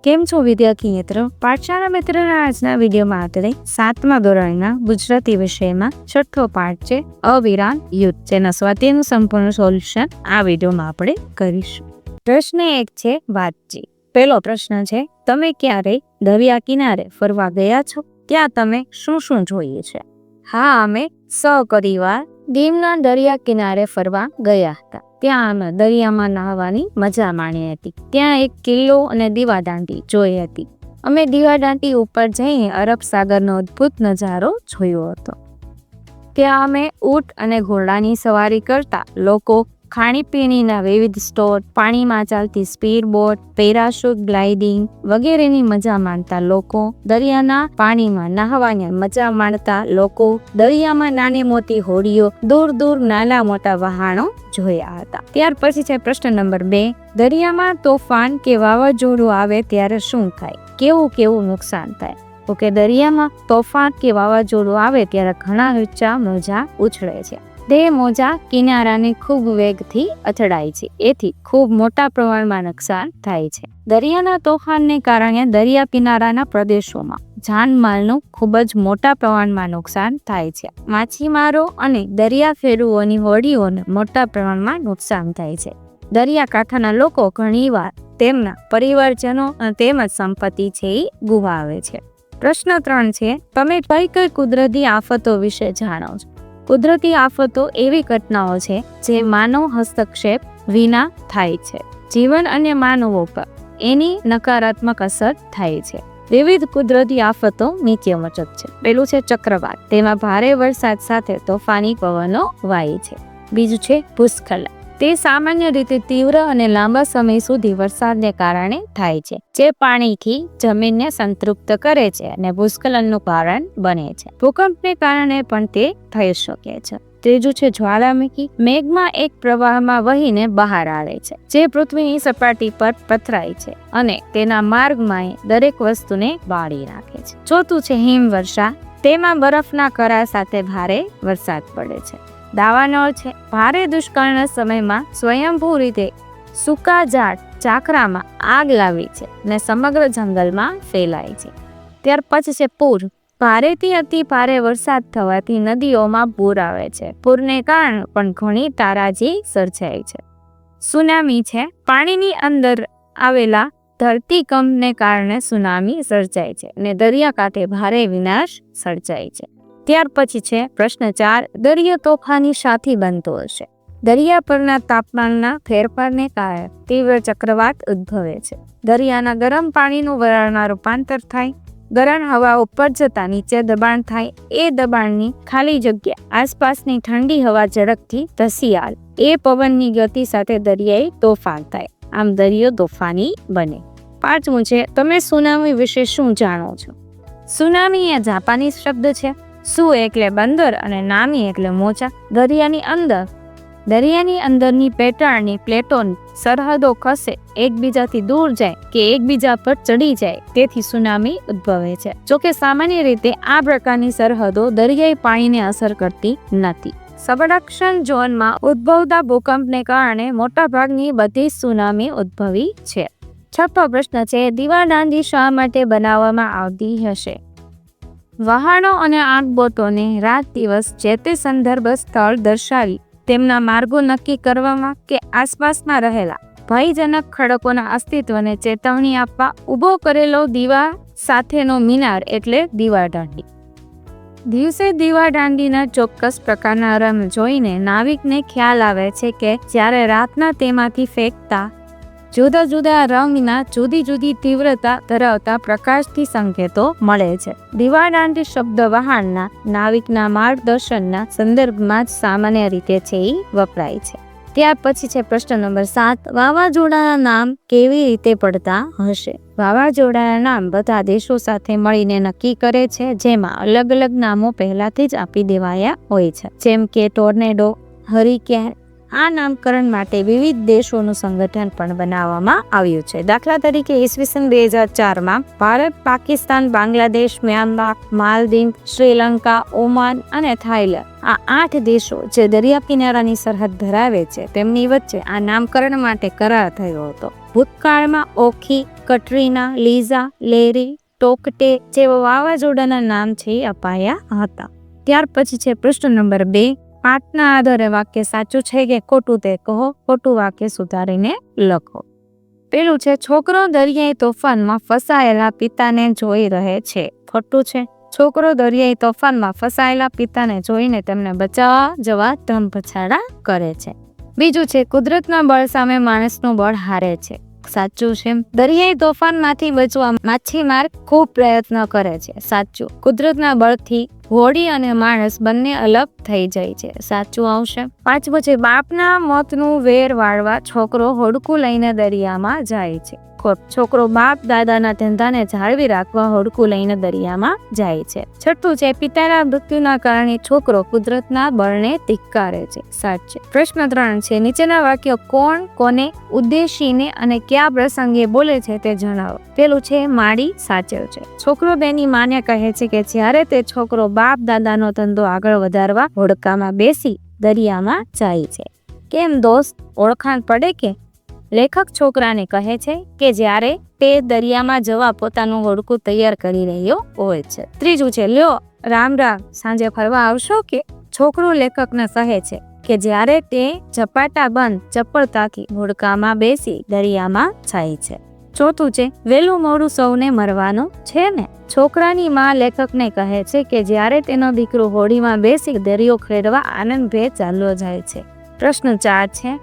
કેમ છો વિદ્યાર્થી મિત્રો? પાઠશાળા મિત્રના આજના વિડીયોમાં આપણે 7મા ધોરણના ગુજરાતી વિષયમાં છઠ્ઠો પાઠ છે અવિરામ યુદ્ધ, જેના સ્વાધ્યાયનું સંપૂર્ણ સોલ્યુશન આ વિડીયોમાં આપણે કરીશું. પ્રશ્ન 1 છે વાતચીત. પહેલો પ્રશ્ન છે, તમે ક્યારેય દરિયા કિનારે ફરવા ગયા છો? ત્યાં તમે શું શું જોયું છે? હા, અમે સહપરિવાર દીવના દરિયા કિનારે ફરવા ગયા હતા. ત્યાં અમે દરિયામાં નહાવાની મજા માણી હતી. ત્યાં એક કિલ્લો અને દીવાદાંડી જોઈ હતી. અમે દીવાદાંડી ઉપર જઈને અરબ સાગરનો અદ્ભુત નજારો જોયો હતો. ત્યાં અમે ઊંટ અને ઘોડાની સવારી કરતા લોકો, ખાણીપીણીના વિવિધ સ્ટોર, પાણીમાં ચાલતી સ્પીડ બોટ, પેરાશૂટ ગ્લાઇડિંગ વગેરેની મજા માણતા લોકો, દરિયાના પાણીમાં નહાવાની મજા માણતા લોકો, દરિયામાં નાની મોટી હોડીઓ, દૂર દૂર નાના મોટા વહાણો જોયા હતા. ત્યાર પછી છે પ્રશ્ન નંબર 2. દરિયામાં તોફાન કે વાવાઝોડું આવે ત્યારે શું થાય? કેવું નુકસાન થાય? તો કે દરિયામાં તોફાન કે વાવાઝોડું આવે ત્યારે ઘણા ઊંચા મોજા ઉછળે છે. તે મોજા કિનારાને ખૂબ વેગથી અથડાય છે. એથી ખૂબ મોટા પ્રમાણમાં નુકસાન થાય છે. દરિયાના તોફાનને કારણે દરિયા કિનારાના પ્રદેશોમાં જાનમાલનું ખૂબ જ મોટા પ્રમાણમાં નુકસાન થાય છે. માછીમારો અને દરિયા ફેરુઓની હોડીઓને મોટા પ્રમાણમાં નુકસાન થાય છે. દરિયાકાંઠાના લોકો ઘણીવાર તેમના પરિવારજનો અને તેમજ સંપત્તિ છે એ ગુમાવે છે. પ્રશ્ન 3 છે, તમે કઈ કુદરતી આફતો વિશે જાણો છો? કુદરતી આફતો એવી ઘટનાઓ છે જે માનવ હસ્તક્ષેપ વિના થાય છે. જીવન અને માનવો પર એની નકારાત્મક અસર થાય છે. વિવિધ કુદરતી આફતો નીચે મુજબ છે. પેલું છે ચક્રવાત. તેમાં ભારે વરસાદ સાથે તોફાની પવનો વાય છે. બીજું છે ભૂસ્ખલન. તે સામાન્ય રીતે તીવ્ર અને લાંબા સમય સુધી વરસાદને કારણે થાય છે, જે પાણીથી જમીનને સંતૃપ્ત કરે છે અને ભૂસ્ખલનનું કારણ બને છે. ભૂકંપને કારણે પણ તે થઈ શકે છે. ત્રીજું છે જ્વાળામુખી. મેઘમાં એક પ્રવાહમાં વહીને બહાર આવે છે, જે પૃથ્વીની સપાટી પર પથરાય છે અને તેના માર્ગમાં દરેક વસ્તુને બાળી નાખે છે. ચોથું છે હિમવર્ષા. તેમાં બરફના કરા સાથે ભારે વરસાદ પડે છે. દાવાનળ છે. ભારે દુષ્કાળના સમયમાં સ્વયંભૂ રીતે સૂકા ઝાડ ઝાકરામાં આગ લાવી છે અને સમગ્ર જંગલમાં ફેલાય છે. ત્યાર પછી છે પૂર. ભારેથી અતિ ભારે વરસાદ થવાથી નદીઓમાં પૂર આવે છે. પૂરને કારણે પણ ઘણી તારાજી સર્જાય છે. સુનામી છે. પાણીની અંદર આવેલા ધરતીકંપને કારણે સુનામી સર્જાય છે અને દરિયાકાંઠે ભારે વિનાશ સર્જાય છે. ત્યાર પછી છે પ્રશ્ન 4, દરિયો તોફાની શાથી બનતો હશે? દરિયા પરના તાપમાનના ફેરફારને કારણે તીવ્ર ચક્રવાત ઉદ્ભવે છે. દરિયાના ગરમ પાણીનું વરાળમાં રૂપાંતર થાય. ગરમ હવા ઉપર જતા નીચે દબાણ થાય. એ દબાણની ખાલી જગ્યા આસપાસની ઠંડી હવા ઝડપથી ધસી આવે. એ પવનની ગતિ સાથે દરિયાઈ તોફાન થાય. આમ દરિયો તોફાની બને. 5મું છે, તમે સુનામી વિશે શું જાણો છો? સુનામી એ જાપાનીઝ શબ્દ છે. સુ એટલે બંદર અને નામી એટલે મોજા. દરિયાની અંદરની પેટાળની પ્લેટોની સરહદો ખસે, એકબીજાથી દૂર જાય કે એકબીજા પર ચડી જાય, તેથી સુનામી ઉદ્ભવે છે. જોકે સામાન્ય રીતે આ પ્રકારની સરહદો દરિયાઈ પાણીને અસર કરતી નથી. સબડક્શન ઝોનમાં ઉદ્ભવતા ભૂકંપને કારણે મોટાભાગની બધી સુનામી ઉદ્ભવી છે. 6મો પ્રશ્ન છે, દીવાદાંડી શા માટે બનાવવામાં આવતી હશે? વહાણો અને આગબોટોને રાત દિવસ જે તે સંદર્ભ સ્થળ દર્શાવી તેમના માર્ગો નક્કી કરવામાં કે આસપાસમાં રહેલા ભયજનક ખડકોના અસ્તિત્વને ચેતવણી આપવા ઊભો કરેલો દીવા સાથેનો મિનાર એટલે દીવાદાંડી. દિવસે દીવાદાંડીના ચોક્કસ પ્રકારના રંગ જોઈને નાવિકને ખ્યાલ આવે છે કે જ્યારે રાતના તેમાંથી ફેંકતા જુદા જુદા રંગના જુદી જુદી તીવ્રતા ધરાવતા પ્રકાશથી સંકેતો મળે છે. દીવાદાંડી શબ્દ વહાણના નાવિકના માર્ગદર્શનના સંદર્ભમાં જ સામાન્ય રીતે છે એ વપરાય છે. ત્યાર પછી છે પ્રશ્ન નંબર 7, વાવાઝોડાના નામ કેવી રીતે પડતા હશે? વાવાઝોડાના નામ બધા દેશો સાથે મળીને નક્કી કરે છે, જેમાં અલગ અલગ નામો પહેલાથી જ આપી દેવાયા હોય છે, જેમ કે ટોર્નેડો, હરિકેન. આ નામકરણ માટે વિવિધ દેશોનું સંગઠન પણ બનાવવામાં આવ્યું છે. દાખલા તરીકે ઈસવીસન 2004માં ભારત, પાકિસ્તાન, બાંગ્લાદેશ, મ્યાનમાર, માલદીવ, શ્રીલંકા, ઓમાન અને થાઈલેન્ડ, આ 8 દેશો જે દરિયા કિનારાની સરહદ ધરાવે છે, તેમની વચ્ચે આ નામકરણ માટે કરાર થયો હતો. ભૂતકાળમાં ઓખી, કટરીના, લીઝા, લેરી, ટોકટે જેવા વાવાઝોડાના નામ છે એ અપાયા હતા. ત્યાર પછી છે પ્રશ્ન નંબર 2. પાઠના આધારે વાક્ય સાચું છે કે ખોટું તે કહો. ખોટું વાક્ય સુધારીને લખો. પેલું છે, છોકરો દરિયાઈ તોફાનમાં ફસાયેલા પિતાને જોઈ રહે છે. ખોટું છે. છોકરો દરિયાઈ તોફાનમાં ફસાયેલા પિતાને જોઈને તેમને બચાવવા જવા ધમપછાડા કરે છે. બીજું છે, કુદરતના બળ સામે માણસનું બળ હારે છે. સાચું છે. દરિયાઈ તોફાનમાંથી બચવા માછીમાર ખૂબ પ્રયત્ન કરે છે. સાચું. કુદરતના બળથી હોડી અને માણસ બંને અલગ થઈ જાય છે. સાચું આવશે. પાંચમું છે, બાપના મોતનું વેર વાળવા છોકરો હોડકું લઈને દરિયામાં જાય છે. છોકરો બાપ દાદાના ધંધાને જાળવી રાખવા હોડકું લઈને દરિયામાં જાય છે. છઠ્ઠું છે, પિતાના મૃત્યુના કારણે છોકરો કુદરતના બળને ધિક્કારે છે. સાચું. પ્રશ્ન 3 છે, નીચેના વાક્યો કોણ કોને ઉદ્દેશીને અને કયા પ્રસંગે બોલે છે તે જણાવો. પેલું છે, માડી. સાચું છે. છોકરો તેની માને કહે છે કે જ્યારે તે છોકરો બાપ દાદાનો ધંધો આગળ વધારવા હોડકામાં બેસી દરિયામાં જાય છે. કેમ દોસ્ત, ઓળખાણ પડે કે? લેખક છોકરાને કહે છે કે જ્યારે તે દરિયામાં જવા પોતાનું હોડકું તૈયાર કરી રહ્યો હોય છે. ત્રીજું છે, લ્યો રામ રામ, સાંજે ફરવા આવશો કે? છોકરો લેખકને કહે છે કે જ્યારે તે ઝપાટા બંધ ચપળતાથી હોડકામાં બેસી દરિયામાં જાય છે. ચોથું છે, વહેલું મોડું સૌને મરવાનું છે ને? છોકરાની માં લેખકને કહે છે કે જ્યારે તેનો દીકરો હોડીમાં બેસી દરિયો ખેડવા આનંદભેર ચાલ્યો જાય છે. પ્રશ્ન 4 છે,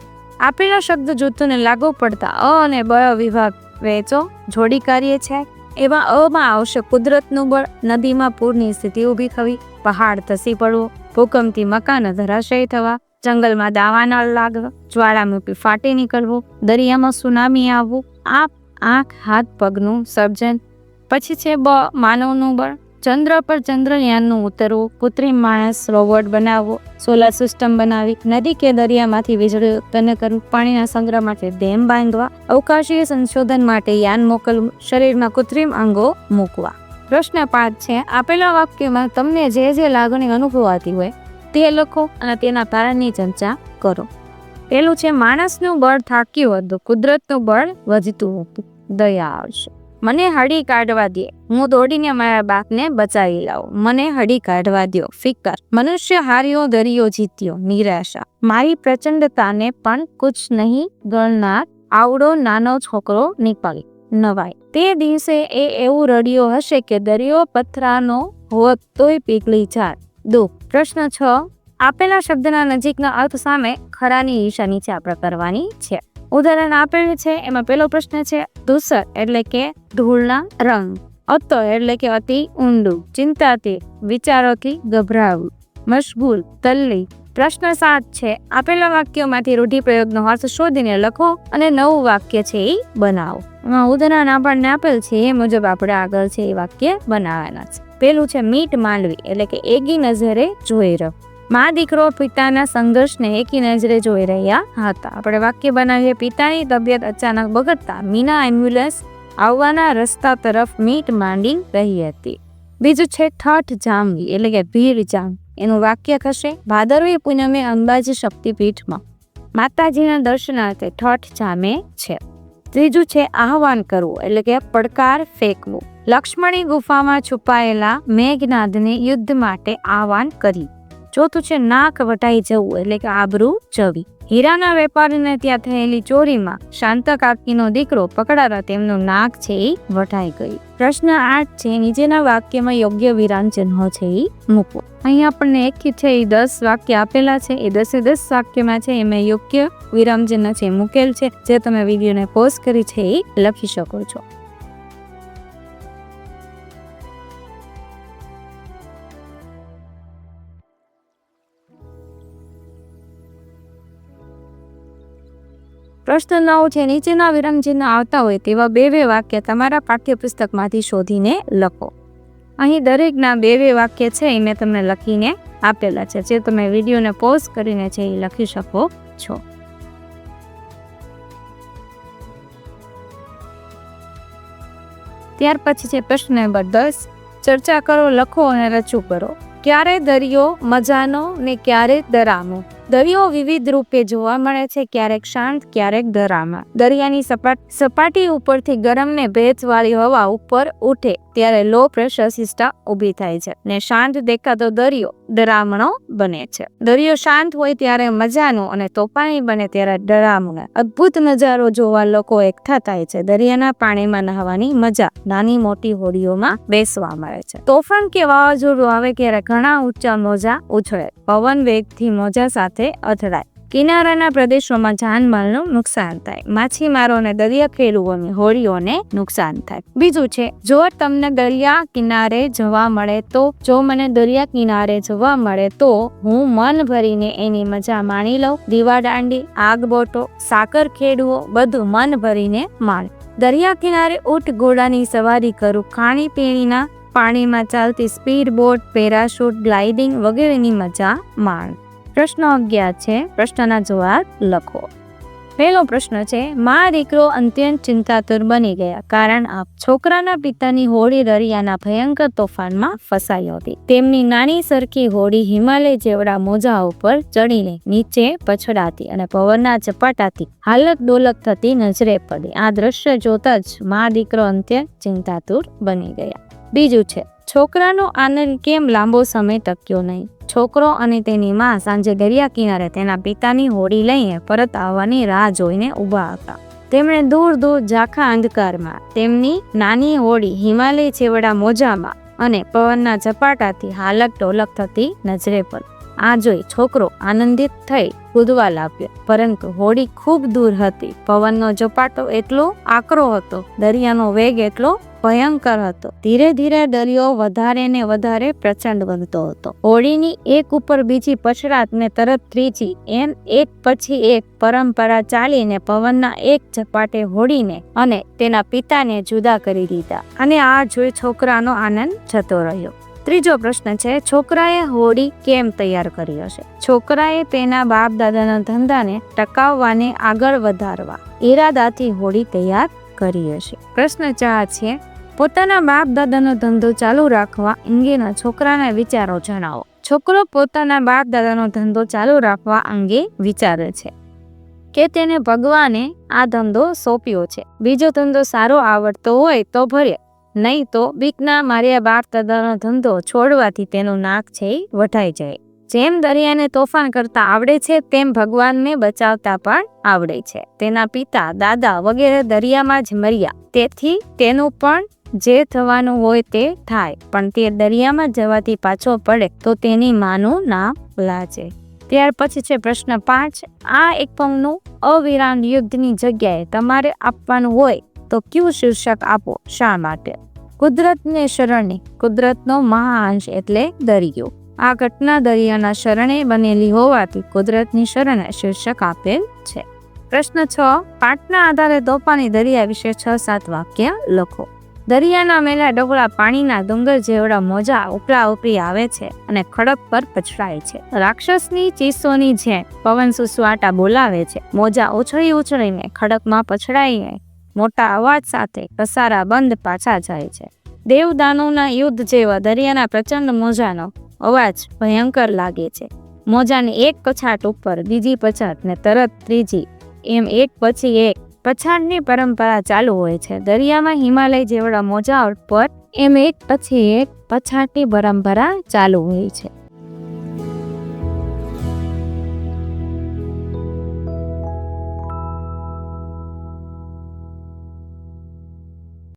આપેલા શબ્દ જૂથોને લાગુ પડતા અ અને બ વિભાગ વહેંચો. જોડી કાર્ય છે. એમાં અમાં આવશે કુદરતનું બળ, નદીમાં પૂરની સ્થિતિ ઊભી થવી, પહાડ ધસી પડવો, ભૂકંપથી મકાન ધરાશયી થવા, જંગલમાં દાવાનળ લાગવા, જ્વાળામુખી ફાટી નીકળવું, દરિયામાં સુનામી આવવું, આંખ હાથ પગનું સર્જન. પછી છે બ માનવનું બળ, ચંદ્ર પર ચંદ્રયાનનું ઉતરવું, કૃત્રિમ માણસ રોબોટ બનાવવો, સોલાર સિસ્ટમ બનાવી, નદી કે દરિયામાંથી વીજળી ઉત્પન્ન કરવું, પાણીના સંગ્રહ માટે ડેમ બાંધવા, અવકાશીય સંશોધન માટે યાન મોકલવું, શરીરમાં કૃત્રિમ અંગો મૂકવા. પ્રશ્ન 5 છે, આપેલા વાક્યમાં તમને જે લાગણી અનુભવાતી હોય તે લખો અને તેના કારણની ચર્ચા કરો. પેલું છે, માણસનું બળ થાક્યું હતું, કુદરતનું બળ વધતું હતું. દયા આવશે. મને હળી કાઢવા દે, હું દોડીને મારા બાપને બચાવી લાવું. મને હળી કાઢવા દો. ફિકર. મનુષ્ય હાર્યો, દરિયો જીત્યો. નિરાશા. મારી પ્રચંડતાને પણ કુછ નહીં ગણનાર આવડો નાનો છોકરો નીકળી. નવાઈ. તે દિવસે એ એવું રડ્યો હશે કે દરિયો પથરાનો હોત તોય પીગળી જાત. દુઃખ. પ્રશ્ન 6, આપેલા શબ્દના નજીકના અર્થ સામે ખરાની ઈશા નીચે આપણે કરવાની છે. ઉદાહરણ આપેલું છે. એમાં પેલો પ્રશ્ન છે, ધૂસર એટલે કે ધૂળના રંગ, અતો એટલે કે અતિ ઊંડું, ચિંતાથી વિચારોથી ગભરાવું, મશગુલ તલ્લી. પ્રશ્ન 7 છે, આપેલા વાક્યોમાંથી રૂઢિપ્રયોગનો અર્થ શોધીને લખો અને નવું વાક્ય છે એ બનાવો. એમાં ઉદાહરણ આપણને આપેલ છે એ મુજબ આપણે આગળ છે એ વાક્ય બનાવવાના છે. પેલું છે, મીટ માંડવી એટલે કે એકી નજરે જોઈ રહ્યો. મા દીકરો પિતાના સંઘર્ષને એકી નજરે જોઈ રહ્યા હતા. આપણે વાક્ય બનાવીએ, પિતાની તબિયત અચાનક બગડતા મીના એમ્બ્યુલન્સ આવવાના રસ્તા તરફ મીટ માંડી રહી હતી. બીજું છે, ઠઠ જામવી એટલે કે ભીડ જામ. એનું વાક્ય થશે, ભાદરવી પૂનમે અંબાજી શક્તિપીઠમાં માતાજીના દર્શનાર્થે ઠઠ જામે છે. ત્રીજું છે, આહવાન કરવું એટલે કે પડકાર ફેંકવું. લક્ષ્મણી ગુફામાં છુપાયેલા મેઘનાદને યુદ્ધ માટે આહવાન કરી. ચોથું છે, નાક વટાઈ જવું એટલે કે આબરૂ જવી. હીરાના વેપારીને ત્યાં થયેલી ચોરીમાં શાંત કાકીનો દીકરો પકડાતા તેમનું નાક છે એ વટાઈ ગયું. પ્રશ્ન 8 છે, નીચેના વાક્યમાં યોગ્ય વિરામ ચિહ્નો છે એ મૂકો. અહીં આપણને એક છે એ 10 વાક્ય આપેલા છે. એ 10 વાક્યમાં છે એમાં યોગ્ય વિરામ ચિહ્ન છે મૂકેલ છે, જે તમે વિડીયોને પોઝ કરી છે એ લખી શકો છો. પ્રશ્ન 9 છે, નીચેના વિરામ ચિહ્ન આવતા હોય તેવા 2 વાક્ય તમારા પાઠ્યપુસ્તકમાંથી શોધીને લખો. અહીં દરેકના 2 વાક્ય છે એ મેં તમને લખીને આપેલા છે, જે તમે વિડીયોને પોઝ કરીને છે એ લખી શકો છો. ત્યાર પછી છે પ્રશ્ન નંબર 10, ચર્ચા કરો, લખો અને રજૂ કરો. ક્યારે દરિયો મજાનો ને ક્યારે ડરામો. દરિયો વિવિધ રૂપે જોવા મળે છે, ક્યારેક શાંત, ક્યારેક ડરામણ. દરિયાની સપાટી ઉપરથી ગરમ ને ભેજવાળી હવા ઉપર ઉઠે ત્યારે લો પ્રેશર સિસ્ટમ ઊભી થાય છે ને શાંત દેખાતો દરિયો ડરામણો બને છે. દરિયો શાંત હોય ત્યારે મજાનો અને તોફાની બને ત્યારે ડરામણો. અદ્ભુત નજારો જોવા લોકો એકઠા થાય છે. દરિયાના પાણીમાં નહાવાની મજા નાની મોટી હોડીઓમાં બેસવા મળે છે. તોફાન કે વાવાઝોડું આવે ત્યારે ઘણા ઊંચા મોજા ઉછળે, પવન વેગથી મોજા સાથે અથડાય. કિનારાના પ્રદેશોમાં જાનમાલનું નુકસાન થાય. માછીમારો અને દરિયા ખેડૂતોની હોડીઓને નુકસાન થાય. બીજું છે, જો તમને દરિયા કિનારે જવા મળે તો મને દરિયા કિનારે જવા મળે તો હું મન ભરીને એની મજા માણી લઉં. દીવા દાંડી, આગબોટો, સાકર ખેડૂઓ બધું મન ભરીને માણ. દરિયા કિનારે ઊંટ ઘોડાની સવારી કરું. ખાણીપીણીના પાણીમાં ચાલતી સ્પીડ બોટ, પેરાશૂટ, ગ્લાઇડિંગ વગેરેની મજા માણ. પ્રશ્ન 11 છે. પ્રશ્નના જવાબ લખો. પહેલો પ્રશ્ન છે, મા દીકરો અત્યંત ચિંતાતુર બની ગયા. કારણ આપ. છોકરાના પિતાની હોડી દરિયાના ભયંકર તોફાનમાં ફસાઈ હતી. તેમની નાની સરખી હોડી હિમાલય જેવડા મોજા ઉપર ચડીને નીચે પછડાતી અને પવનના ઝપાટાથી હાલત ડોલક થતી નજરે પડી. આ દ્રશ્ય જોતા જ મા દીકરો અત્યંત ચિંતાતુર બની ગયા. બીજું છે, છોકરાનો આનંદ કેમ લાંબો સમય ટક્યો નહીં. છોકરો અને તેની માં સાંજે દરિયા કિનારે તેના પિતાની હોડી લઈને પરત આવવાની રાહ જોઈને ઊભા હતા. તેમણે દૂર દૂર ઝાંખા અંધકારમાં તેમની નાની હોડી હિમાલય છેવડા મોજામાં અને પવનના ઝપાટાથી હાલક ડોલક થતી નજરે પડી. આ જોઈ છોકરો આનંદિત થઈ કૂદવા લાગ્યો, પરંતુ હોડી ખૂબ દૂર હતી. પવનનો ઝપાટો એટલો આકરો હતો, દરિયાનો વેગ એટલો ભયંકર હતો. ધીરે ધીરે દરિયો વધારે ને વધારે પ્રચંડ બનતો હતો. હોડીની એક ઉપર બીજી પછડાટ ને તરત ત્રીજી, એમ એક પછી એક પરંપરા ચાલીને પવનના એક ઝપાટે હોડીને અને તેના પિતાને જુદા કરી દીધા. અને આ જોઈ છોકરાનો આનંદ જતો રહ્યો. ત્રીજો પ્રશ્ન છે, છોકરાએ હોડી કેમ તૈયાર કરી હશે. છોકરાએ તેના બાપ દાદાના ધંધાને ટકાવવાને આગળ વધારવા ઈરાદાથી હોડી તૈયાર કરી હશે. પ્રશ્ન 4 છે, પોતાના બાપ દાદાનો ધંધો ચાલુ રાખવા અંગેના છોકરાના વિચારો જણાવો. છોકરો પોતાના બાપ દાદાનો ધંધો ચાલુ રાખવા અંગે વિચારે છે કે તેને ભગવાને આ ધંધો સોંપ્યો છે. બીજો ધંધો સારો આવડતો હોય તો ભલે, નહીં તો બીકના માર્યા બાપ દાદાનો ધંધો છોડવાથી તેનું નાક છે વઢાઈ જાય. જેમ દરિયાને તોફાન કરતા આવડે છે તેમ ભગવાનને બચાવતા પણ આવડે છે. તેના પિતા દાદા વગેરે દરિયામાં જ મર્યા, તેથી તેનું પણ જે થવાનું હોય તે થાય, પણ તે દરિયામાં જવાથી પાછો પડે તો તેની માનું નામ લાજે. ત્યાર પછી છે પ્રશ્ન 5, આ એકમનું અવિરામ યુદ્ધની જગ્યાએ તમારે આપવાનું હોય તો કયું શીર્ષક આપો, શા માટે. કુદરતને શરણે. કુદરતનો મહાઅંશ એટલે દરિયો. આ ઘટના દરિયાના શરણે બનેલી હોવાથી કુદરતની શરણે શીર્ષક આપેલ છે. પ્રશ્ન 6, પાઠના આધારે તોફાની દરિયા વિશે 6-7 વાક્ય લખો. દરિયાના મેલા ડગલા પાણીના ડુંગર જેવડા મોજા ઉપરા ઉપરી આવે છે અને ખડક પર પછડાય છે. રાક્ષસની ચીસોની જેમ પવન સુસવાટા બોલાવે છે. મોજા ઉછળી ઉછળીને ખડકમાં પછડાઈને મોટા અવાજ સાથે કસારા બંધ પાછા જાય છે. દેવદાનવના યુદ્ધ જેવા દરિયાના પ્રચંડ મોજાનો અવાજ ભયંકર લાગે છે. મોજાની એક પછાટ ઉપર બીજી પછાટ ને તરત ત્રીજી, એમ એક પછી એક પછાટની પરંપરા ચાલુ હોય છે. દરિયામાં હિમાલય જેવડા મોજા પર એમ એક પછી એક પછાટની પરંપરા ચાલુ હોય છે.